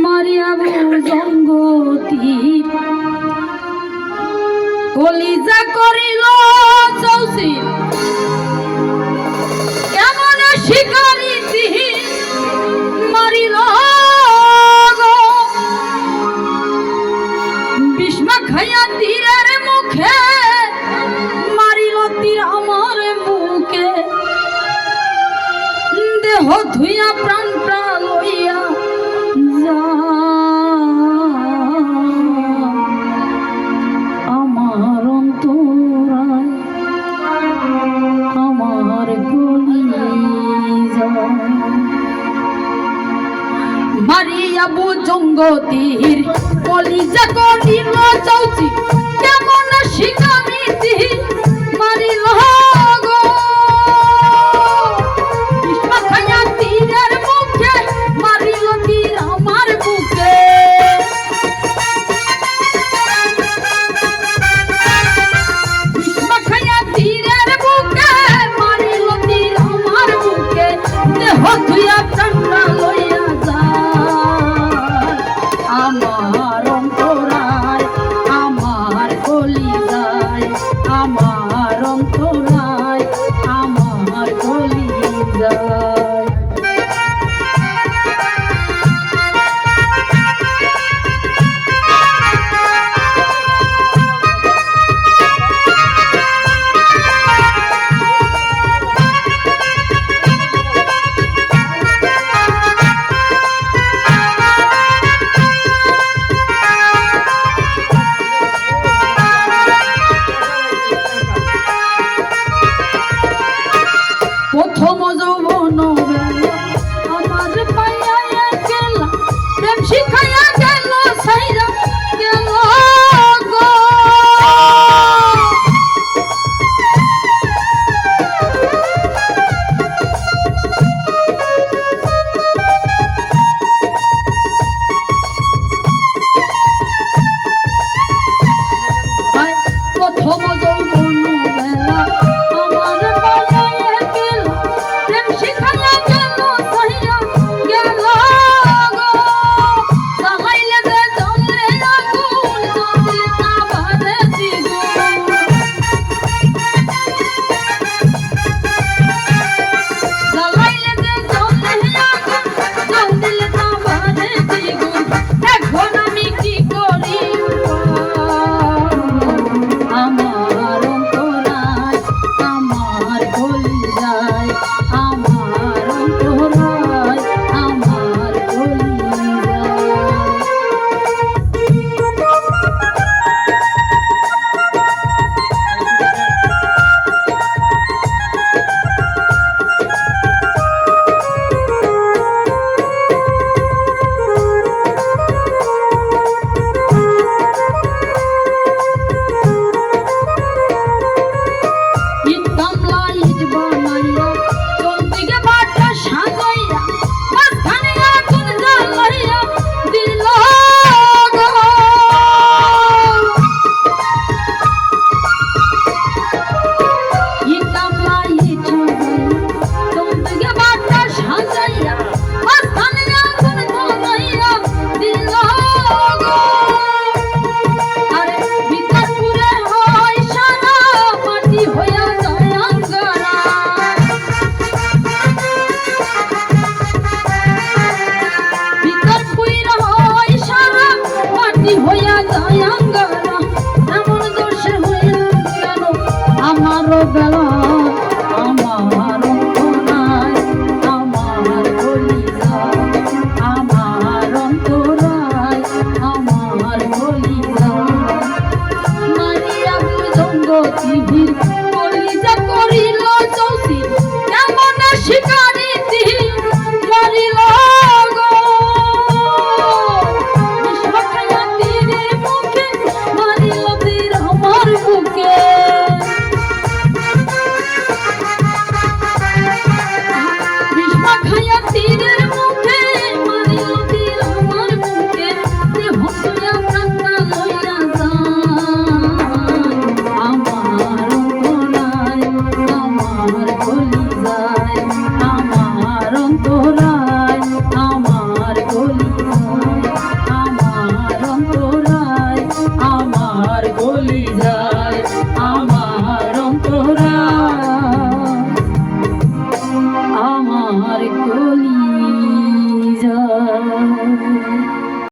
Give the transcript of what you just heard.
মারিয়াবু জঙ্গতি কলিজা করিল চৌসি কেমন শিকারি মারিল বিষ্মা খাইয়া তীরের মুখে মারিল তীর আমার বুকে দেহ ধুইয়া প্রাণ প্রাণ লইয়া যা আমার অন্তরায় আমার কলিজা মারিয়াবু জঙ্গতির কলিজা করিল চৌচি কেমন শিকারি মারিল গো বিষ্মা খাইয়া তীরের মুখে মারিল তীর আমার বুকে বিষ্মা খাইয়া তীরের বুকে মারিল তীর আমার বুকে দেহ ধুইয়া প্রাণ লইয়া যায় আমার অন্তরায় আমার কলিজায় আমার অন্তরায় আমার কলিজায় প্রথম যৌবন আমার পাইয়া গেল প্রেম শিখাইয়া গেল সাইরা গেল গো প্রথম যৌবন আমার পাইয়া গেল প্রেম শিখাইয়া গেল সাইরা গেল গো সাহাইলে যে জলে আগুন জ্বলে তা বাজে দ্বিগুণ সাহাইলে যে জলে আগুন জ্বলে তা বাজে দ্বিগুণ এখন আমি কি করি আমার অন্তরায় আমার কলিজায় আমার অন্তরায় আমার কলিজায় আমার বেলা